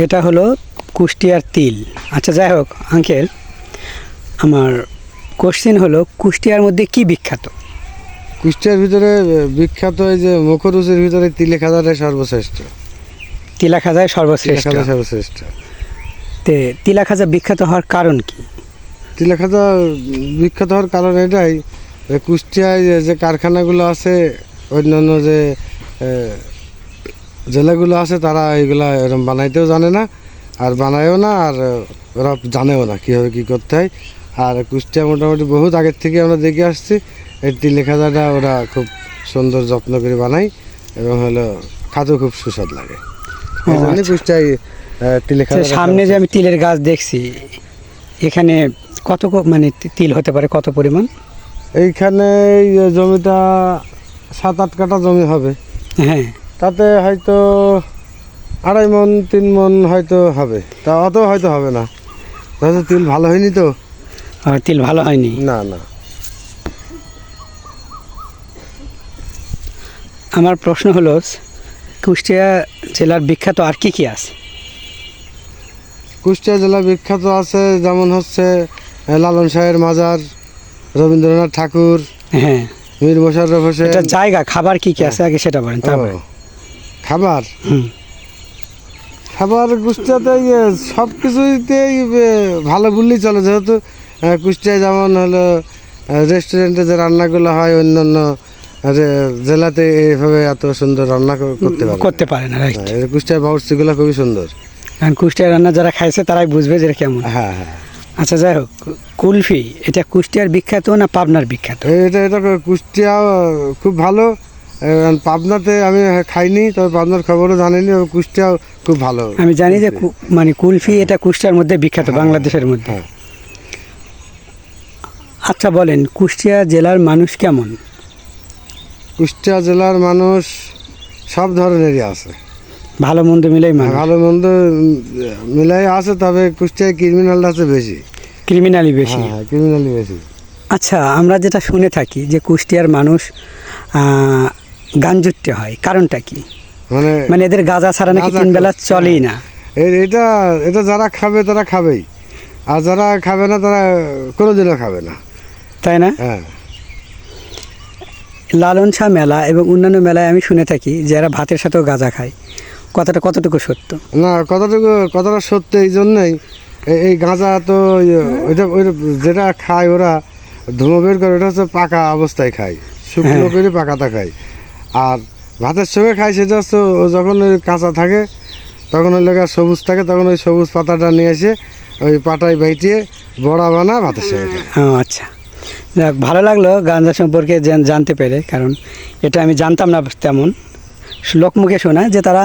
এটা হলো কুষ্টিয়ার তিল। আচ্ছা যাই হোক আঙ্কেল, আমার কোশ্চেন হলো কুষ্টিয়ার মধ্যে কি বিখ্যাত? কুষ্টিয়ার ভিতরে বিখ্যাত এই যে মুখরুচির ভিতরে তিলে খাজাটাই সর্বশ্রেষ্ঠ। তিলা খাজায় সর্বশ্রেষ্ঠ। খাজা সর্বশ্রেষ্ঠ। তে তিলা খাজা বিখ্যাত হওয়ার কারণ কি? তিলে খাজা বিখ্যাত হওয়ার কারণ এটাই, কুষ্টিয়ায় যে কারখানাগুলো আছে, অন্যান্য যে জেলাগুলো আছে, তারা এইগুলা এরকম বানাইতেও জানে না, আর বানায়ও না, আর ওরা জানেও না কীভাবে কী করতে হয়। আর কুষ্টিয়া মোটামুটি বহুত আগের থেকে আমরা দেখে আসছি, এই তিলে খাজাটা ওরা খুব সুন্দর যত্ন করে বানায় এবং হলো খাতেও খুব সুস্বাদ লাগে। এই জন্যই কুষ্টিয়ায় তিলে খাজা। সামনে যে আমি তিলের গাছ দেখছি, এখানে কত মানে তিল হতে পারে, কত পরিমাণ? এইখানে এই জমিটা 7-8 কাঠা জমি হবে। হ্যাঁ, তাতে হয়তো 2.5 মণ 3 মণ হয়তো হবে, তা অত হয়তো হবে না, তাহলে তিল ভালো হয়নি তো। আর তিল ভালো হয়নি? না না। আমার প্রশ্ন হলো কুষ্টিয়া জেলার বিখ্যাত আর কি কি আছে? কুষ্টিয়া জেলা বিখ্যাত আছে যেমন হচ্ছে লালন শাহের মাজার, রবীন্দ্রনাথ ঠাকুর, হ্যাঁ, মীর মোশাররফ হোসেন। এটা জায়গা, খাবার কি কি আছে আগে সেটা বলেন তারপরে। খাবার খাবার কুষ্টিয়াতে সব কিছুতেই ভালো বললেই চলে, যেহেতু কুষ্টিয়ায় যেমন হলো রেস্টুরেন্টে যে রান্নাগুলো হয়, অন্যান্য জেলাতে এইভাবে এত সুন্দর রান্না করতে পারে না। কুষ্টিয়ার বাবুর্চিগুলো খুবই সুন্দর, কারণ কুষ্টিয়ার রান্না যারা খাইছে তারাই বুঝবে যে এটা কেমন। হ্যাঁ হ্যাঁ। আচ্ছা যাই হোক, কুলফি এটা কুষ্টিয়ার বিখ্যাত না পাবনার বিখ্যাত? এটা কুষ্টিয়া খুব ভালো। পাবনাতে আমি খাইনি, তবে পাবনার খবরও জানিনি। কুষ্টিয়া খুব ভালো আমি জানি যে মানে কুলফি এটা কুষ্টিয়ার মধ্যে বিখ্যাত, বাংলাদেশের মধ্যে। আচ্ছা বলেন, কুষ্টিয়া জেলার মানুষ কেমন? কুষ্টিয়া জেলার মানুষ সব ধরনেরই আছে, ভালো মন্দ মিলেই মানুষ। ভালো মন্দ মিলাই আছে, তবে কুষ্টিয়ায় ক্রিমিনালটা আছে বেশি। ক্রিমিনালি বেশি? হ্যাঁ, ক্রিমিনালি বেশি। আচ্ছা, আমরা যেটা শুনে থাকি যে কুষ্টিয়ার মানুষ গাঞ্জুট্টে হয়, কারণটা কি? মানে এদের গাঁজা ছাড়া নাকি 3 বেলা চলেই না। এটা এটা যারা খাবে তারা খাবেই, আর যারা খাবে না তারা কোনোদিনও খাবে না, তাই না? হ্যাঁ। লালন শাহ মেলা এবং অন্যান্য মেলায় আমি শুনে থাকি যারা ভাতের সাথেও গাঁজা খায়, কথাটা কতটুকু সত্য? না, কথাটা সত্য। এই জন্যই এই গাঁজা তো ওইটা যেটা খায় ওরা ধুমো বের করে, ওটা হচ্ছে পাকা অবস্থায় খায়, শুকনো করে পাকাটা খায়। আর ভাতের সঙ্গে খায় সেটা হচ্ছে যখন ওই কাঁচা থাকে, তখন ওই লেখা সবুজ থাকে, তখন ওই সবুজ পাতাটা নিয়ে এসে ওই পাটায় বাইটিয়ে বড়া বানা ভাতের সঙ্গে খায়। আচ্ছা, যাক, ভালো লাগলো গাঁজা সম্পর্কে জানতে পেরে, কারণ এটা আমি জানতাম না তেমন। লোকমুখে শোনা যে তারা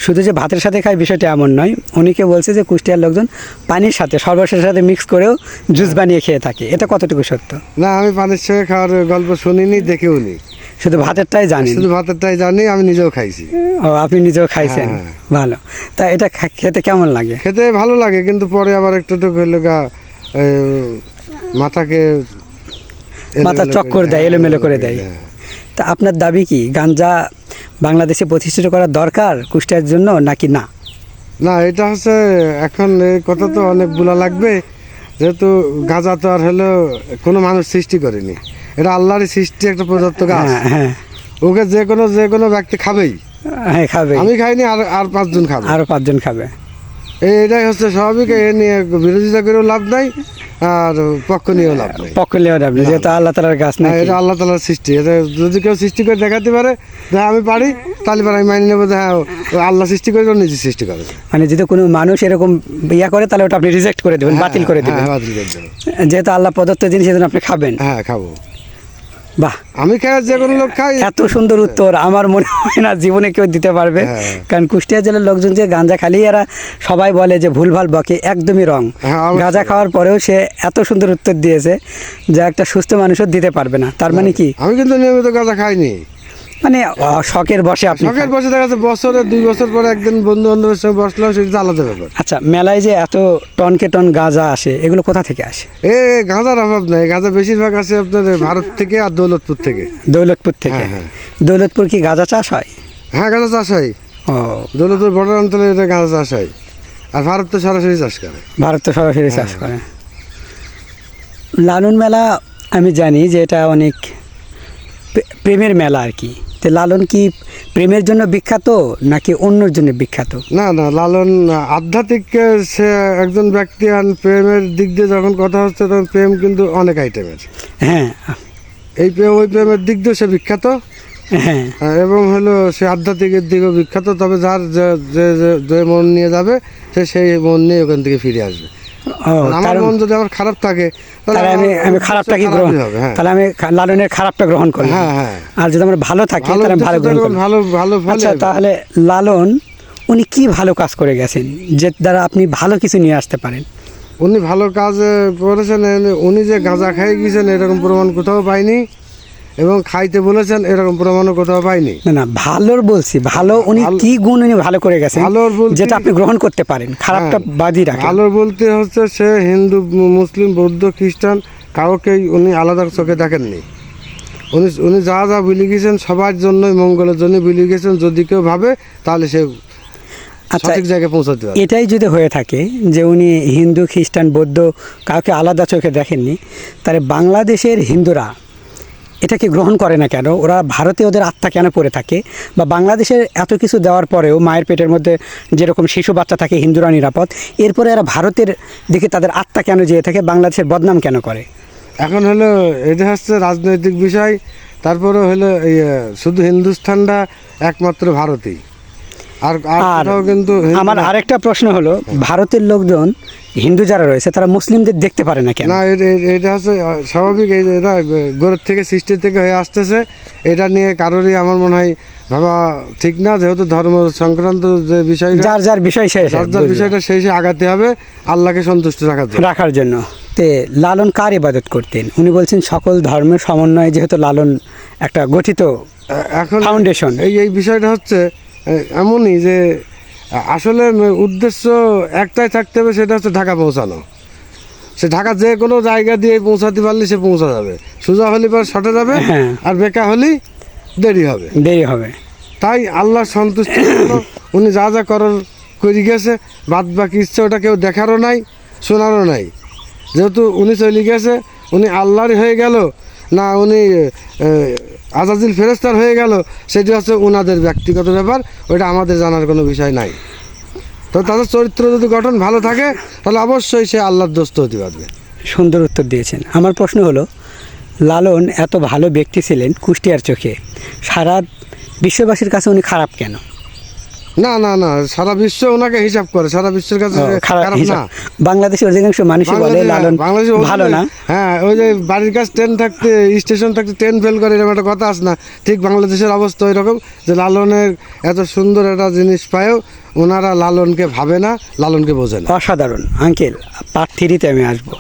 শুধু যে ভাতের সাথে খায় বিষয়টা এমন নয়, অনেকে বলছে যে কুষ্টিয়ার লোকজন পানির সাথে, সর্বশেষের সাথে মিক্স করেও জুস বানিয়ে খেয়ে থাকে, এটা কতটুকু সত্য? না, আমি পানির সঙ্গে খাওয়ার গল্প শুনিনি, দেখেও নি। শুধু ভাতেরটাই জানি? শুধু ভাতেরটাই জানি, আমি নিজেও খাইছি। ও, আপনি নিজেও খাইছেন? ভালো। তা এটা খেতে কেমন লাগে? খেতে ভালো লাগে, কিন্তু পরে আবার একটু হইলো গা মাথা চক্কর দেয়, এলোমেলো করে দেয়। তা আপনার দাবি কি গাঞ্জা বাংলাদেশে প্রতিষ্ঠিত করা দরকার কুষ্টিয়ার জন্য নাকি না? না, এটা হচ্ছে এখন এই কথা তো অনেক বলা লাগবে, যেহেতু গাঁজা তো আর হলো কোনো মানুষ সৃষ্টি করেনি, এটা আল্লাহরই সৃষ্টি, একটা প্রদত্ত গাছ। হ্যাঁ, ওকে যে কোনো ব্যক্তি খাবেই। হ্যাঁ, খাবে। আমি খাইনি, আর 5 জন খাবে, আরো 5 জন খাবে। এটাই হচ্ছে স্বাভাবিক। এ নিয়ে বিরোধিতা করেও লাভ নাই, আর পক্ষ নিয়েও লাভ নাই। পক্ষ নিয়েও লাভ নেই, যেহেতু আল্লাহ তাআলার গাছ না। এটা আল্লাহ তাআলার সৃষ্টি। এটা যদি কেউ সৃষ্টি করে দেখাতে পারে যে আমি পারি, তাহলে আমি মানি নেবো যে হ্যাঁ, আল্লাহ সৃষ্টি করে, নিজে সৃষ্টি করে। মানে যদি কোনো মানুষ এরকম ইয়া করে, তাহলে ওটা আপনি রিজেক্ট করে দেবেন, বাতিল করে দেবেন। বাতিল করে দেবেন, যেহেতু আল্লাহ প্রদত্ত জিনিস, সেজন্য আপনি খাবেন। হ্যাঁ, খাবো। বাহ, আমি খাই, যে কোনো লোক খাই। এত সুন্দর উত্তর আমার মনে হয় না জীবনে কেউ দিতে পারবে। কারণ কুষ্টিয়া জেলার লোকজন যে গাঁজা খালি, এরা সবাই বলে যে ভুলভাল বকে, একদমই রং। গাঁজা খাওয়ার পরেও সে এত সুন্দর উত্তর দিয়েছে যা একটা সুস্থ মানুষও দিতে পারবে না। তার মানে কি? আমি কিন্তু নিয়মিত গাঁজা খাইনি, মানে শখের বসে আপনি? শখের বসে, দেখা যাচ্ছে বছরে 2 বছর পরে একদিন বন্ধু বান্ধবের সঙ্গে বসলাম, সেটা আলাদা ব্যাপার। আচ্ছা, মেলায় যে এত টনকে টন গাঁজা আসে, এগুলো কোথা থেকে আসে? গাঁজার অভাব নাই, গাঁজা বেশিরভাগ আসে আপনার ভারত থেকে আর দৌলতপুর থেকে। দৌলতপুর থেকে? দৌলতপুর কি গাঁজা চাষ হয়? হ্যাঁ, গাঁজা চাষ হয়। ও, দৌলতপুর বর্ডার অঞ্চলে এটা গাঁজা চাষ হয়। আর ভারত তো সরাসরি চাষ করে। ভারত তো সরাসরি চাষ করে। লালন মেলা আমি জানি যে এটা অনেক প্রেমের মেলা আর কি। তো লালন কি প্রেমের জন্য বিখ্যাত নাকি অন্যর জন্য বিখ্যাত? না না, লালন আধ্যাত্মিক, সে একজন ব্যক্তি, আর প্রেমের দিক দিয়ে যখন কথা হচ্ছে তখন প্রেম কিন্তু অনেক আইটেমের। হ্যাঁ এই প্রেম ওই প্রেমের দিক দিয়ে সে বিখ্যাত, হ্যাঁ এবং হলো সে আধ্যাত্মিকের দিকেও বিখ্যাত। তবে যার যে মন নিয়ে যাবে সে সেই মন নিয়ে ওখান থেকে ফিরে আসবে। ও, আমার মন যদি আমার খারাপ থাকে তাহলে আমি খারাপটাকে গ্রহণ, হবে। হ্যাঁ তাহলে আমি লালনের খারাপটা গ্রহণ করি। হ্যাঁ হ্যাঁ, আর যদি আমার ভালো থাকে তাহলে আমি ভালো গ্রহণ করি। ভালো ভালো আচ্ছা, তাহলে লালন উনি কি ভালো কাজ করে গেছেন যে দ্বারা আপনি ভালো কিছু নিয়ে আসতে পারেন? উনি ভালো কাজ করেছেন। উনি যে গাঁজা খাই গিয়েছেন এরকম প্রমাণ কোথাও পাইনি, এবং খাইতে বলেছেন এরকম প্রমাণও কোথাও পাইনি। না না, ভালোর বলছি, ভালো উনি কি গুণ উনি ভালো করে গেছেন ভালোর বলতে যেটা আপনি গ্রহণ করতে পারেন, খারাপটা বাদই রাখেন। ভালো বলতে হচ্ছে সে হিন্দু, মুসলিম, বৌদ্ধ, খ্রিস্টান কাউকেই উনি আলাদা চোখে দেখেননি। উনি যা যা বলে গেছেন সবার জন্যই, মঙ্গলের জন্য বলে গেছেন। যদি কেউ ভাবে তাহলে সে আচ্ছা, সঠিক জায়গায় পৌঁছাতে পারে। এটাই যদি হয়ে থাকে যে উনি হিন্দু, খ্রিস্টান, বৌদ্ধ কাউকে আলাদা চোখে দেখেননি, তাহলে বাংলাদেশের হিন্দুরা এটাকে গ্রহণ করে না কেন? ওরা ভারতে ওদের আত্মা কেন পড়ে থাকে? বা বাংলাদেশের এত কিছু দেওয়ার পরেও মায়ের পেটের মধ্যে যেরকম শিশু বাচ্চা থাকে, হিন্দুরা নিরাপদ, এরপরে এরা ভারতের দিকে তাদের আত্মা কেন যেয়ে থাকে? বাংলাদেশের বদনাম কেন করে? এখন হলো এটা হচ্ছে রাজনৈতিক বিষয়। তারপরে হলো শুধু হিন্দুস্থানটা একমাত্র ভারতেই, আর কোথাও কিন্তু আমার আরেকটা প্রশ্ন হলো, ভারতের লোকজন হিন্দু যারা রয়েছে তারা মুসলিমদের দেখতে পারে না কেন? না, এটা হচ্ছে স্বাভাবিক। এটা গোড়ের থেকে, সৃষ্টি থেকে হয়ে আসতেছে। এটা নিয়ে কারোরই আমার মনে হয় ভাবা ঠিক না, যেহেতু ধর্ম সংক্রান্ত যে বিষয়টা, যার যার বিষয় যার বিষয়টা সেই আগাতে হবে আল্লাহকে সন্তুষ্ট রাখার জন্য। তে লালন কার ইবাদত করতেন? উনি বলছেন সকল ধর্মের সমন্বয়ে, যেহেতু লালন একটা গঠিত এখন ফাউন্ডেশন। এই বিষয়টা হচ্ছে এমনই যে আসলে উদ্দেশ্য একটাই থাকতে হবে, সেটা হচ্ছে ঢাকা পৌঁছানো। সে ঢাকা যে কোনো জায়গা দিয়ে পৌঁছাতে পারলে সে পৌঁছা যাবে। সোজা হলে পর সটে যাবে, হ্যাঁ। আর বেকা হলেই দেরি হবে। তাই আল্লাহ সন্তুষ্টি উনি যা যা করে গেছে, বাদ বাকি ইচ্ছে ওটা কেউ দেখারও নাই, শোনারও নাই। যেহেতু উনি চলে গেছে, উনি আল্লাহরই হয়ে গেল না উনি আজাজিল ফেরেস্তার হয়ে গেল, সেটি হচ্ছে ওনাদের ব্যক্তিগত ব্যাপার, ওইটা আমাদের জানার কোনো বিষয় নাই। তো তাদের চরিত্র যদি গঠন ভালো থাকে তাহলে অবশ্যই সে আল্লাহর দোস্ত হতে পারবে। সুন্দর উত্তর দিয়েছেন। আমার প্রশ্ন হলো, লালন এত ভালো ব্যক্তি ছিলেন কুষ্টিয়ার চোখে, সারা বিশ্ববাসীর কাছে উনি খারাপ কেন? না না না, সারা বিশ্ব ওনাকে হিসাব করে, সারা বিশ্বের কাছে খারাপ না। বাংলাদেশের অধিকাংশ মানুষই বলে লালন ভালো না। হ্যাঁ, ওই যে বাড়ির কাছে ট্রেন থাকতে, স্টেশন থাকতে ট্রেন ফেল করে, এরকম একটা কথা আছে না? ঠিক বাংলাদেশের অবস্থা ওই রকম, যে লালনের এত সুন্দর একটা জিনিস পায়ও ওনারা লালনকে ভাবে না, লালনকে বোঝে না। অসাধারণ আঙ্কেল, পার্ট 3-তে আমি আসবো।